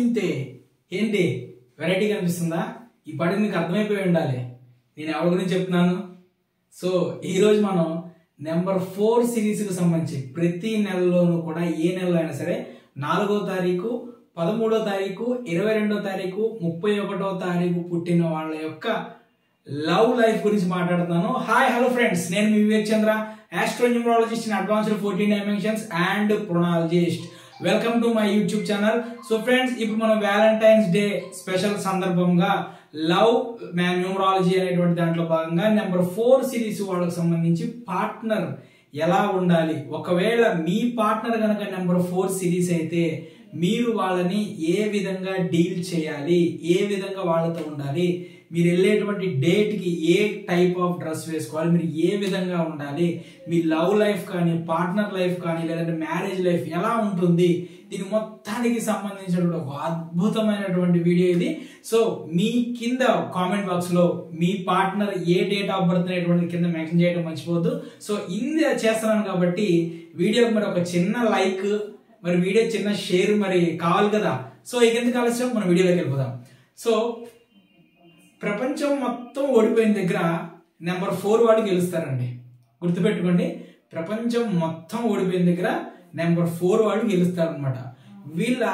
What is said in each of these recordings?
ఇంతే ఏంటి వెరైటీ కనిపిస్తుందా? ఈ పాట మీకు అర్థమైపోయి ఉండాలి నేను ఎవరి గురించి చెప్తున్నాను. సో ఈరోజు మనం నెంబర్ 4 సిరీస్కి సంబంధించి ప్రతి నెలలోనూ కూడా ఏ నెలలో అయినా సరే 4వ తారీఖు, 13వ తారీఖు, 22వ తారీఖు, 31వ తారీఖు పుట్టిన వాళ్ళ యొక్క లవ్ లైఫ్ గురించి మాట్లాడుతున్నాను. హాయ్ హలో ఫ్రెండ్స్, నేను మీ Vivek Chandra, astronumerologist in advanced 14 dimensions and pronologist. Welcome to my YouTube channel. So friends, ఇప్పుడు మనం వ్యాలంటైన్స్ డే స్పెషల్ సందర్భంగా లవ్ న్యూమరాలజీ అనేటువంటి దాంట్లో భాగంగా నెంబర్ 4 సిరీస్ వాళ్ళకి సంబంధించి పార్ట్నర్ ఎలా ఉండాలి, ఒకవేళ మీ పార్ట్నర్ కనుక నెంబర్ 4 సిరీస్ అయితే మీరు వాళ్ళని ఏ విధంగా డీల్ చేయాలి, ఏ విధంగా వాళ్ళతో ఉండాలి, మీరు వెళ్ళేటువంటి డేట్కి ఏ టైప్ ఆఫ్ డ్రెస్ వేసుకోవాలి, మీరు ఏ విధంగా ఉండాలి, మీ లవ్ లైఫ్ కానీ పార్ట్నర్ లైఫ్ కానీ లేదంటే మ్యారేజ్ లైఫ్ ఎలా ఉంటుంది, దీని మొత్తానికి సంబంధించినటువంటి ఒక అద్భుతమైనటువంటి వీడియో ఇది. సో మీ కింద కామెంట్ బాక్స్లో మీ పార్ట్నర్ ఏ డేట్ ఆఫ్ బర్త్ అనేటువంటి కింద మెన్షన్ చేయడం మర్చిపోవద్దు. సో ఇది చేస్తున్నాను కాబట్టి వీడియోకి మరి ఒక చిన్న లైక్, మరి వీడియో చిన్న షేర్ మరి కావాలి కదా. సో ఇక ఎందుకు ఆలస్యం, మన వీడియోలోకి వెళ్ళిపోదాం. సో ప్రపంచం మొత్తం ఓడిపోయిన దగ్గర నెంబర్ 4 వాడు గెలుస్తారండి, గుర్తుపెట్టుకోండి. ప్రపంచం మొత్తం ఓడిపోయిన దగ్గర నెంబర్ 4 వాడు గెలుస్తారనమాట. వీళ్ళ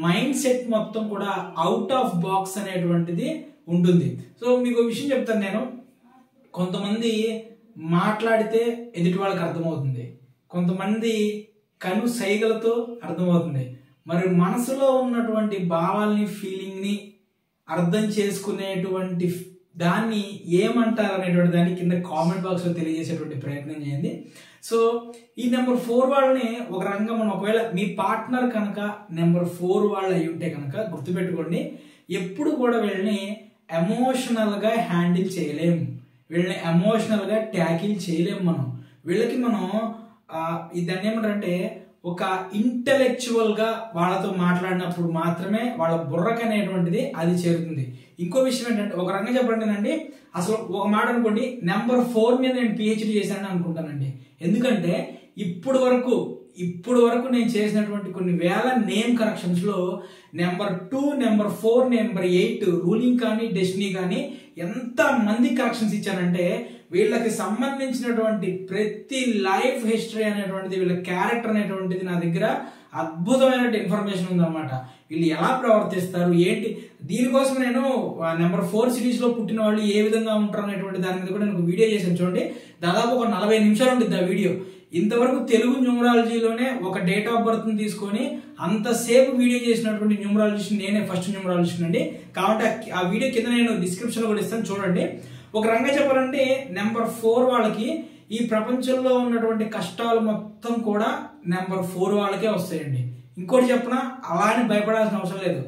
మైండ్ సెట్ మొత్తం కూడా అవుట్ ఆఫ్ బాక్స్ అనేటువంటిది ఉంటుంది. సో మీకు విషయం చెప్తాను నేను. కొంతమంది మాట్లాడితే ఎదుటి వాళ్ళకి అర్థమవుతుంది, కొంతమంది కను సైగలతో అర్థమవుతుంది. మరి మనసులో ఉన్నటువంటి భావాల్ని, ఫీలింగ్ని అర్థం చేసుకునేటువంటి దాన్ని ఏమంటారు అనేటువంటి దాన్ని కింద కామెంట్ బాక్స్లో తెలియజేసేటువంటి ప్రయత్నం చేయండి. సో ఈ నెంబర్ 4 వాళ్ళని ఒక రకంగా మనం, ఒకవేళ మీ పార్ట్నర్ కనుక నెంబర్ 4 వాళ్ళు అయి ఉంటే కనుక గుర్తుపెట్టుకోండి, ఎప్పుడు కూడా వీళ్ళని ఎమోషనల్గా హ్యాండిల్ చేయలేం, వీళ్ళని ఎమోషనల్గా ట్యాకిల్ చేయలేం. వీళ్ళకి మనం దాన్ని ఏమంటారంటే ఒక ఇంటలెక్చువల్గా వాళ్ళతో మాట్లాడినప్పుడు మాత్రమే వాళ్ళ బుర్రకు అనేటువంటిది అది చేరుతుంది. ఇంకో విషయం ఏంటంటే, ఒక రంగం చెప్పండి, అసలు ఒక మాట అనుకోండి, నెంబర్ 4 మీద నేను PhD చేశానని అనుకుంటానండి. ఎందుకంటే ఇప్పుడు వరకు నేను చేసినటువంటి కొన్ని వేల నేమ్ కరెక్షన్స్లో నెంబర్ 2, నెంబర్ 4, నెంబర్ 8 రూలింగ్ కానీ డెస్టినీ కానీ ఎంత మంది కరెక్షన్స్ ఇచ్చానంటే వీళ్ళకి సంబంధించినటువంటి ప్రతి లైఫ్ హిస్టరీ అనేటువంటిది, వీళ్ళ క్యారెక్టర్ అనేటువంటిది నా దగ్గర అద్భుతమైన ఇన్ఫర్మేషన్ ఉందన్నమాట. వీళ్ళు ఎలా ప్రవర్తిస్తారు ఏంటి, దీనికోసం నేను నెంబర్ 4 సిరీస్లో పుట్టిన వాళ్ళు ఏ విధంగా ఉంటారు అనేటువంటి దాని మీద కూడా నేను వీడియో చేశాను. చూడండి, దాదాపు ఒక 40 నిమిషాలు ఉంటుంది ఆ వీడియో. ఇంతవరకు తెలుగు న్యూమరాలజీలోనే ఒక డేట్ ఆఫ్ బర్త్ని తీసుకొని అంతసేపు వీడియో చేసినటువంటి న్యూమరాలజిస్ట్ నేనే, ఫస్ట్ న్యూమరాలజిస్ట్ అండి. కాబట్టి ఆ వీడియో కింద నేను డిస్క్రిప్షన్లో కూడా ఇస్తాను, చూడండి. ఒక రంగా చెప్పాలంటే నెంబర్ 4 వాళ్ళకి ఈ ప్రపంచంలో ఉన్నటువంటి కష్టాలు మొత్తం కూడా నెంబర్ 4 వాళ్ళకే వస్తాయండి. ఇంకోటి చెప్పనా, అలా అని భయపడాల్సిన అవసరం లేదు.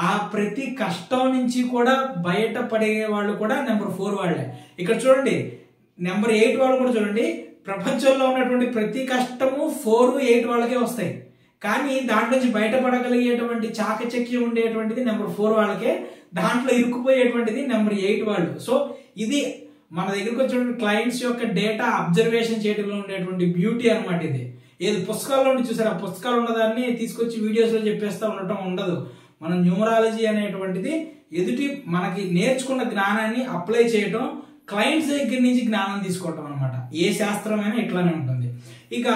ఆ ప్రతి కష్టం నుంచి కూడా బయటపడే వాళ్ళు కూడా నెంబర్ 4 వాళ్ళే. ఇక్కడ చూడండి, నెంబర్ 8 వాళ్ళు కూడా చూడండి, ప్రపంచంలో ఉన్నటువంటి ప్రతి కష్టము 4, 8 వాళ్ళకే వస్తాయి. కానీ దాంట్లో నుంచి బయటపడగలిగేటువంటి చాకచక్యం ఉండేటువంటిది నెంబర్ 4 వాళ్ళకే, దాంట్లో ఇరుక్కుపోయేటువంటిది నెంబర్ 8 వాళ్ళు. సో ఇది మన దగ్గరకు వచ్చినటువంటి క్లయింట్స్ యొక్క డేటా అబ్జర్వేషన్ చేయడంలో ఉండేటువంటి బ్యూటీ అనమాట. ఇది ఏది పుస్తకాల్లో ఉండి చూసారు, ఆ పుస్తకాలు ఉన్నదాన్ని తీసుకొచ్చి వీడియోస్లో చెప్పేస్తూ ఉండటం ఉండదు. మన న్యూమరాలజీ అనేటువంటిది ఎదుటి మనకి నేర్చుకున్న జ్ఞానాన్ని అప్లై చేయటం, క్లయింట్స్ దగ్గర నుంచి జ్ఞానం తీసుకోవటం అనమాట. ఏ శాస్త్రమైనా ఇట్లానే ఉంటుంది. ఇక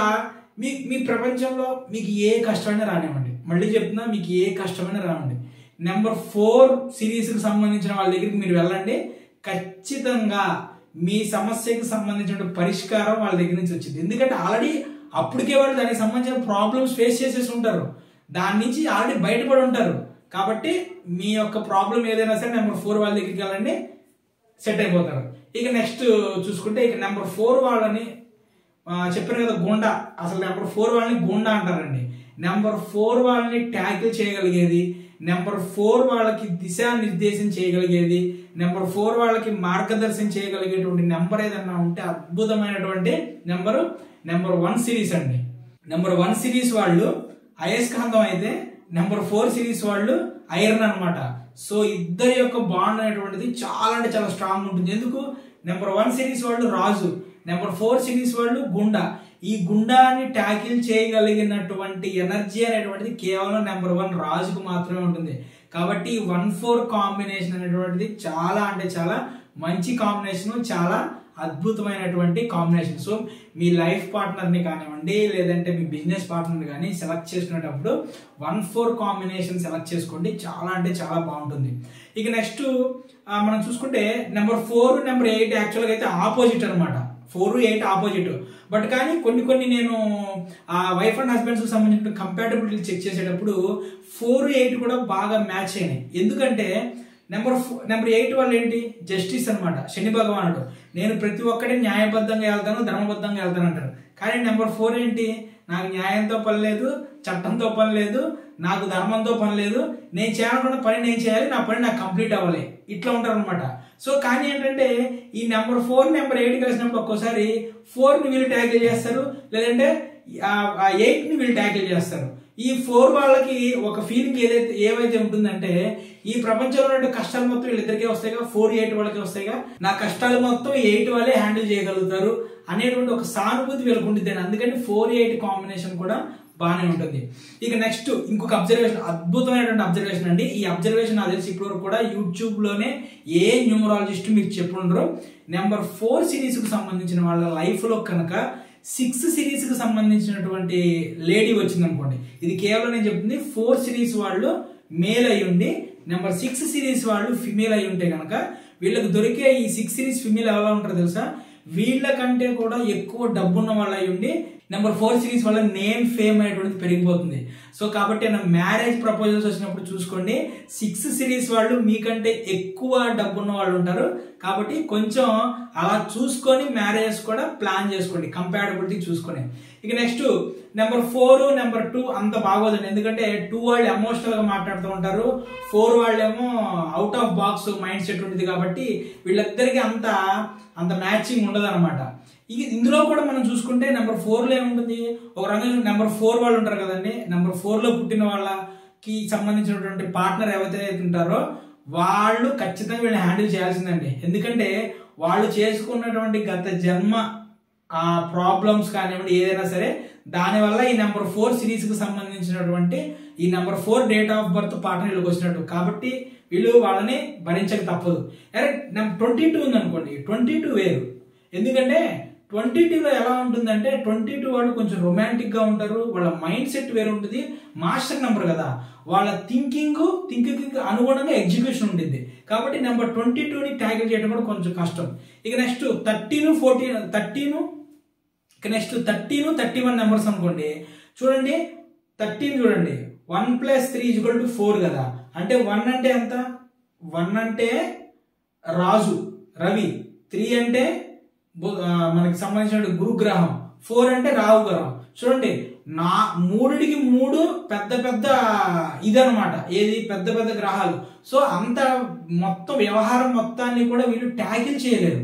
మీ ప్రపంచంలో మీకు ఏ కష్టమైనా రానివ్వండి, మళ్ళీ చెప్తున్నా, మీకు ఏ కష్టమైనా రానివ్వండి, నెంబర్ 4 సిరీస్కి సంబంధించిన వాళ్ళ దగ్గరికి మీరు వెళ్ళండి, ఖచ్చితంగా మీ సమస్యకి సంబంధించిన పరిష్కారం వాళ్ళ దగ్గర నుంచి వచ్చింది. ఎందుకంటే ఆల్రెడీ అప్పటికే వాళ్ళు దానికి సంబంధించిన ప్రాబ్లమ్స్ ఫేస్ చేసేసి ఉంటారు, దాని నుంచి ఆల్రెడీ బయటపడి ఉంటారు. కాబట్టి మీ యొక్క ప్రాబ్లం ఏదైనా సరే నెంబర్ 4 వాళ్ళ దగ్గరికి వెళ్ళండి, సెట్ అయిపోతారు. ఇక నెక్స్ట్ చూసుకుంటే, ఇక నెంబర్ 4 వాళ్ళని చెప్పారు కదా గుండా, అసలు నెంబర్ 4 వాళ్ళని గుండా అంటారండి. నెంబర్ 4 వాళ్ళని ట్యాకిల్ చేయగలిగేది, నెంబర్ 4 వాళ్ళకి దిశానిర్దేశం చేయగలిగేది, నెంబర్ 4 వాళ్ళకి మార్గదర్శనం చేయగలిగేటువంటి నెంబర్ ఏదన్నా ఉంటే అద్భుతమైనటువంటి నెంబర్ 1 సిరీస్ అండి. నెంబర్ 1 సిరీస్ వాళ్ళు అయస్కాంతం అయితే నెంబర్ 4 సిరీస్ వాళ్ళు ఐరన్ అనమాట. సో ఇద్దరి యొక్క బాండ్ అనేటువంటిది చాలా అంటే చాలా స్ట్రాంగ్ ఉంటుంది. ఎందుకు, నెంబర్ 1 సిరీస్ వాళ్ళు రాజు, నెంబర్ 4 సిరీస్ వాళ్ళు గుండా. ఈ గుండాన్ని ట్యాకిల్ చేయగలిగినటువంటి ఎనర్జీ అనేటువంటిది కేవలం నెంబర్ 1 రాజుకు మాత్రమే ఉంటుంది. కాబట్టి 1-4 కాంబినేషన్ అనేటువంటిది చాలా అంటే చాలా మంచి కాంబినేషన్, చాలా అద్భుతమైనటువంటి కాంబినేషన్. సో మీ లైఫ్ పార్ట్నర్ని కానివ్వండి, లేదంటే మీ బిజినెస్ పార్ట్నర్ని కానీ సెలెక్ట్ చేసుకునేటప్పుడు 1-4 కాంబినేషన్ సెలెక్ట్ చేసుకోండి, చాలా అంటే చాలా బాగుంటుంది. ఇక నెక్స్ట్ మనం చూసుకుంటే నెంబర్ 4, నెంబర్ 8 యాక్చువల్గా అయితే ఆపోజిట్ అనమాట. 4, 8 ఆపోజిట్. బట్ కానీ కొన్ని నేను వైఫ్ అండ్ హస్బెండ్స్కి సంబంధించిన కంపాటబిలిటీ చెక్ చేసేటప్పుడు 4, 8 కూడా బాగా మ్యాచ్ అయినాయి. ఎందుకంటే నెంబర్ 8 వాళ్ళు ఏంటి, జస్టిస్ అనమాట, శని భగవానుడు. నేను ప్రతి ఒక్కటి న్యాయబద్ధంగా వెళ్తాను, ధర్మబద్ధంగా వెళ్తాను అంటారు. కానీ నెంబర్ 4 ఏంటి, నాకు న్యాయంతో పని లేదు, చట్టంతో పని లేదు, నాకు ధర్మంతో పని లేదు, నేను చేయాలనుకున్న పని నేను చేయాలి, నా పని నాకు కంప్లీట్ అవ్వాలి, ఇట్లా ఉంటారు అనమాట. సో కానీ ఏంటంటే ఈ నెంబర్ 4, నెంబర్ 8 కలిసినప్పుడు ఒక్కోసారి 4ని వీళ్ళు ట్యాకిల్ చేస్తారు, లేదంటే 8ని వీళ్ళు ట్యాకిల్ చేస్తారు. ఈ 4 వాళ్ళకి ఒక ఫీలింగ్ ఏవైతే ఉంటుందంటే, ఈ ప్రపంచంలో ఉన్న కష్టాలు మొత్తం వీళ్ళిద్దరికే వస్తాయిగా, 4, 8 వాళ్ళకి వస్తాయిగా, నా కష్టాలు మొత్తం 8 వాళ్ళే హ్యాండిల్ చేయగలుగుతారు అనేటువంటి ఒక సానుభూతి వీళ్ళకి ఉంటుంది. అందుకని 4, 8 కాంబినేషన్ కూడా బాగానే ఉంటుంది. ఇక నెక్స్ట్ ఇంకొక అబ్జర్వేషన్, అద్భుతమైనటువంటి అబ్జర్వేషన్ అండి. ఈ అబ్జర్వేషన్ నాకు తెలిసి ఇప్పటివరకు కూడా యూట్యూబ్లోనే ఏ న్యూమరాలజిస్ట్ మీకు చెప్పుండరు. నెంబర్ 4 సిరీస్కి సంబంధించిన వాళ్ళ లైఫ్లో కనుక 6 సిరీస్కి సంబంధించినటువంటి లేడీ వచ్చింది అనుకోండి, ఇది కేవలం నేను చెప్తుంది 4 సిరీస్ వాళ్ళు మేల్ అయి ఉండి నెంబర్ 6 సిరీస్ వాళ్ళు ఫిమేల్ అయి ఉంటే కనుక వీళ్ళకి దొరికే ఈ 6 సిరీస్ ఫిమేల్ ఎలా ఉంటారో తెలుసా, వీళ్ళకంటే కూడా ఎక్కువ డబ్బున్న వాళ్ళు అయి ఉండి నెంబర్ 4 సిరీస్ వల్ల నేమ్ ఫేమ్ అనేటువంటిది పెరిగిపోతుంది. సో కాబట్టి మ్యారేజ్ ప్రపోజల్స్ వచ్చినప్పుడు చూసుకోండి, 6 సిరీస్ వాళ్ళు మీకంటే ఎక్కువ డబ్బున్న వాళ్ళు ఉంటారు. కాబట్టి కొంచెం అలా చూసుకొని మ్యారేజెస్ కూడా ప్లాన్ చేసుకోండి, కంపాటబిలిటీ చూసుకొని. ఇక నెక్స్ట్ నెంబర్ 4, నెంబర్ 2 అంత బాగోదండి. ఎందుకంటే 2 వాళ్ళు ఎమోషనల్ గా మాట్లాడుతూ ఉంటారు, 4 వాళ్ళేమో out of box mind set ఉంటుంది. కాబట్టి వీళ్ళిద్దరికి అంత మ్యాచింగ్ ఉండదు అనమాట. ఇందులో కూడా మనం చూసుకుంటే నెంబర్ 4లో ఏముంటుంది, ఒక రంగం నెంబర్ 4 వాళ్ళు ఉంటారు కదండి, నెంబర్ 4లో పుట్టిన వాళ్ళకి సంబంధించినటువంటి పార్ట్నర్ ఎవరైతే ఉంటారో వాళ్ళు ఖచ్చితంగా వీళ్ళని హ్యాండిల్ చేయాల్సిందండి. ఎందుకంటే వాళ్ళు చేసుకున్నటువంటి గత జన్మ ఆ ప్రాబ్లమ్స్ కానివ్వండి, ఏదైనా సరే దానివల్ల ఈ నెంబర్ 4 సిరీస్కి సంబంధించినటువంటి ఈ number 4 date of birth partner వీళ్ళకి వచ్చినట్టు. కాబట్టి వీళ్ళు వాళ్ళని భరించక తప్పదు. అరే 22 ఉందనుకోండి, 22 వేరు. ఎందుకంటే 22లో ఎలా ఉంటుందంటే 22 వాళ్ళు కొంచెం రొమాంటిక్ గా ఉంటారు, వాళ్ళ మైండ్ సెట్ వేరు ఉంటుంది, మాస్టర్ నెంబర్ కదా, వాళ్ళ థింకింగ్ అనుగుణంగా ఎగ్జిక్యూషన్ ఉంటుంది. కాబట్టి నెంబర్ 22ని ట్యాకిల్ చేయడం కూడా కొంచెం కష్టం. ఇక నెక్స్ట్ 13, 31 నెంబర్స్ అనుకోండి. చూడండి 13 చూడండి, 1 + 3 = 4 కదా. అంటే 1 అంటే ఎంత, 1 అంటే రాజు రవి, 3 అంటే మనకి సంబంధించిన గురుగ్రహం, 4 అంటే రాహు గ్రహం. చూడండి 3 పెద్ద ఇదనమాట, ఏది పెద్ద గ్రహాలు. సో అంత మొత్తం వ్యవహారం మొత్తాన్ని కూడా వీళ్ళు ట్యాకిల్ చేయలేరు.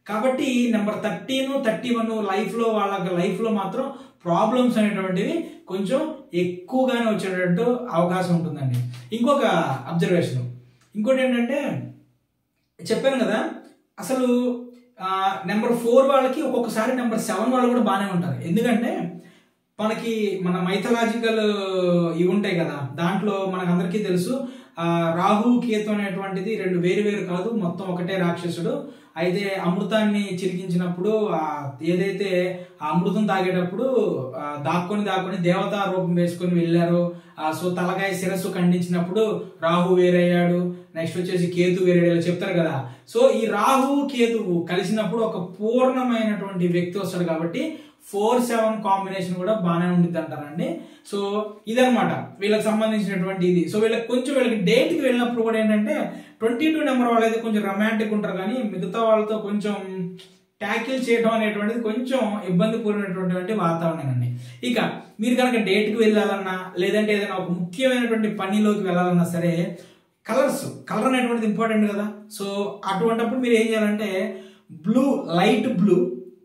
కాబట్టి నెంబర్ 13, 31 వాళ్ళ లైఫ్లో మాత్రం ప్రాబ్లమ్స్ అనేటువంటివి కొంచెం ఎక్కువగానే వచ్చేటట్టు అవకాశం ఉంటుందండి. ఇంకొక అబ్జర్వేషన్, ఇంకోటి ఏంటంటే చెప్పాను కదా, అసలు నెంబర్ 4 వాళ్ళకి ఒక్కొక్కసారి నెంబర్ 7 వాళ్ళు కూడా బాగానే ఉంటారు. ఎందుకంటే మన మైథలాజికల్ ఇవి ఉంటాయి కదా, దాంట్లో మనకు అందరికీ తెలుసు రాహు కేతు అనేటువంటిది 2 వేరు కాదు, మొత్తం ఒకటే రాక్షసుడు. అయితే అమృతాన్ని చిలికించినప్పుడు ఏదైతే ఆ అమృతం తాగేటప్పుడు దాక్కొని దేవతా రూపం వేసుకొని వెళ్ళారు. సో తలకాయ శిరస్సు ఖండించినప్పుడు రాహు వేరయ్యాడు, నెక్స్ట్ వచ్చేసి కేతు వేరయ్యాడు చెప్తారు కదా. సో ఈ రాహు కేతువు కలిసినప్పుడు ఒక పూర్ణమైనటువంటి వ్యక్తి వస్తాడు. కాబట్టి 4-7 కాంబినేషన్ కూడా బాగానే ఉంటుంది అంటారండి. సో ఇదనమాట వీళ్ళకి సంబంధించినటువంటి ఇది. సో వీళ్ళకి డేట్కి వెళ్ళినప్పుడు కూడా ఏంటంటే 22 నెంబర్ వాళ్ళు అయితే కొంచెం రొమాంటిక్ ఉంటారు, కానీ మిగతా వాళ్ళతో కొంచెం ట్యాకిల్ చేయడం అనేటువంటిది కొంచెం ఇబ్బంది కూడినటువంటి వాతావరణం అండి. ఇక మీరు కనుక డేట్కి వెళ్ళాలన్నా, లేదంటే ఏదైనా ఒక ముఖ్యమైనటువంటి పనిలోకి వెళ్ళాలన్నా సరే కలర్ అనేటువంటిది ఇంపార్టెంట్ కదా. సో అటువంటిప్పుడు మీరు ఏం చేయాలంటే లైట్ బ్లూ,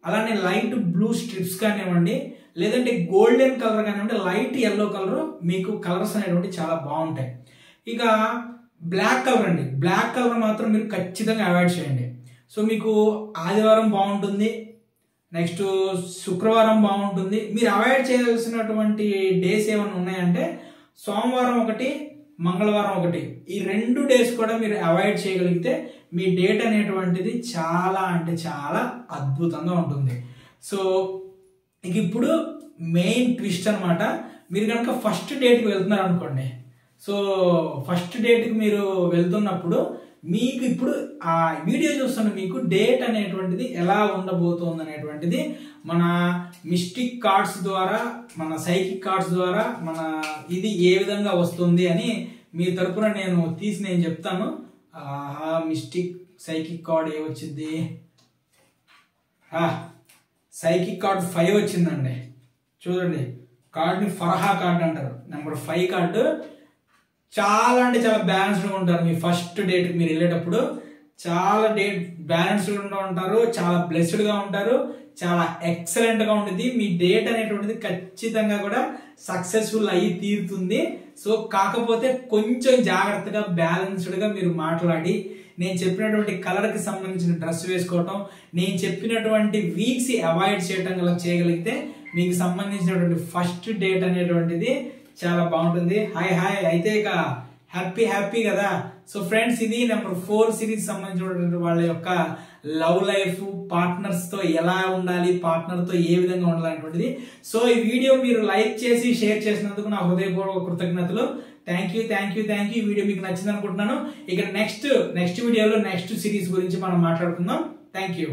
అలానే లైట్ బ్లూ స్ట్రిప్స్ కానివ్వండి, లేదంటే గోల్డెన్ కలర్ కానివ్వండి, లైట్ ఎల్లో కలర్, మీకు కలర్స్ అనేటువంటి చాలా బాగుంటాయి. ఇక బ్లాక్ కలర్ అండి, బ్లాక్ కలర్ మాత్రం మీరు ఖచ్చితంగా అవాయిడ్ చేయండి. సో మీకు ఆదివారం బాగుంటుంది, నెక్స్ట్ శుక్రవారం బాగుంటుంది. మీరు అవాయిడ్ చేయాల్సినటువంటి డేస్ ఏమైనా ఉన్నాయంటే సోమవారం ఒకటి, మంగళవారం ఒకటి, ఈ 2 డేస్ కూడా మీరు అవాయిడ్ చేయగలిగితే మీ డేట్ అనేటువంటిది చాలా అంటే చాలా అద్భుతంగా ఉంటుంది. సో ఇక ఇప్పుడు మెయిన్ ట్విస్ట్ అనమాట. మీరు కనుక ఫస్ట్ డేట్కి వెళ్తున్నారు అనుకోండి, సో ఫస్ట్ డేట్కి మీరు వెళ్తున్నప్పుడు మీకు ఇప్పుడు ఆ వీడియో చూస్తున్న మీకు డేట్ అనేటువంటిది ఎలా ఉండబోతుంది అనేటువంటిది మన మిస్టిక్ కార్డ్స్ ద్వారా, మన సైకిక్ కార్డ్స్ ద్వారా మన ఇది ఏ విధంగా వస్తుంది అని మీ తరపున నేను చెప్తాను. మిస్టిక్ సైకిక్ కార్డ్ ఏ వచ్చింది? సైకిక్ కార్డ్ 5 వచ్చిందండి. చూడండి, కార్డ్ని ఫర్హా కార్డ్ అంటారు. నెంబర్ 5 కార్డు చాలా అంటే చాలా బ్యాలెన్స్డ్గా ఉంటారు. మీ ఫస్ట్ డేట్కి మీరు వెళ్ళేటప్పుడు చాలా బ్యాలెన్స్డ్గా ఉంటారు, చాలా బ్లెస్డ్గా ఉంటారు, చాలా ఎక్సలెంట్గా ఉంటుంది. మీ డేట్ అనేటువంటిది ఖచ్చితంగా కూడా సక్సెస్ఫుల్ అయ్యి తీరుతుంది. సో కాకపోతే కొంచెం జాగ్రత్తగా బ్యాలెన్స్డ్గా మీరు మాట్లాడి, నేను చెప్పినటువంటి కలర్కి సంబంధించిన డ్రెస్ వేసుకోవటం, నేను చెప్పినటువంటి వీక్స్ అవాయిడ్ చేయగలిగితే మీకు సంబంధించినటువంటి ఫస్ట్ డేట్ అనేటువంటిది చాలా బాగుంటుంది. హాయ్ అయితే ఇక హ్యాపీ కదా. సో ఫ్రెండ్స్, ఇది నెంబర్ 4 సిరీస్ సంబంధించినటువంటి వాళ్ళ యొక్క లవ్ లైఫ్, పార్ట్నర్స్ తో ఎలా ఉండాలి, పార్ట్నర్ తో ఏ విధంగా ఉండాలి అనేటువంటిది. సో ఈ వీడియో మీరు లైక్ చేసి షేర్ చేసినందుకు నా హృదయపూర్వక కృతజ్ఞతలు. Thank you. ఈ వీడియో మీకు నచ్చింది అనుకుంటున్నాను. ఇక నెక్స్ట్ వీడియోలో నెక్స్ట్ సిరీస్ గురించి మనం మాట్లాడుకుందాం. Thank you.